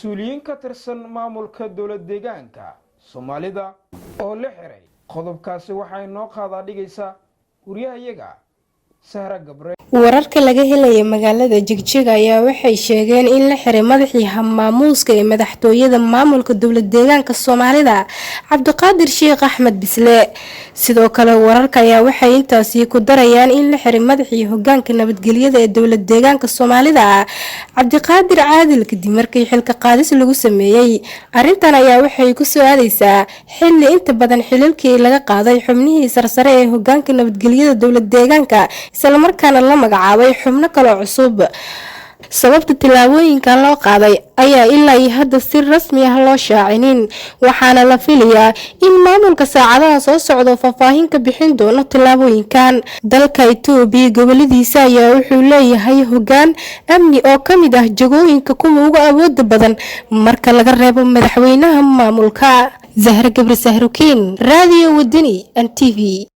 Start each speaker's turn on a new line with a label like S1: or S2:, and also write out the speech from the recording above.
S1: mas-uuliyiin ka tirsan maamulka dowlad deegaanka Soomaalida oo la xiray qodobkaasi waxay noo qaadaa dhigaysa wariyahayaga Sahra Gabre.
S2: wararka laga helay magaalada Jigjiga ayaa waxay sheegeen in la xiray madaxii maamuuska ee madaxtooyada maamulka dowlad deegaanka Soomaalida Cabdiqaadir Sheekh Axmed Bisle. sidoo kale wararka ayaa waxay intaasi ku darayaan in la xiray madaxii hoggaanka nabadgelyada ee dowlad deegaanka Soomaalida Cabdiqaadir Caadil kadib markii xilka qaadis lagu sameeyay. arintan ayaa waxay ku soo aadaysaa xilli inta badan xilalkii laga qaaday xubnihii sarsare ee hoggaanka nabadgelyada dowlad deegaanka isla markaana la magacaabay xubno kale cusub. sababta tilaabooyinka loo qaaday ayaa ilaa hadda si rasmi ah loo shaacinin, waxaana la filayaa in maamulka saacadaha soo socdo faahfaahin ka bixin doono tilaabooyinkan. dalka Itoobiya goboladiisa ayaa wuxuu leeyahay hoggaan amni oo kamid ah jagooyinka kuwa ugu awoodda badan marka laga reebo madaxweynaha maamulka. Zahra Gabre, Sahrukin, Radio Wadani, NTV.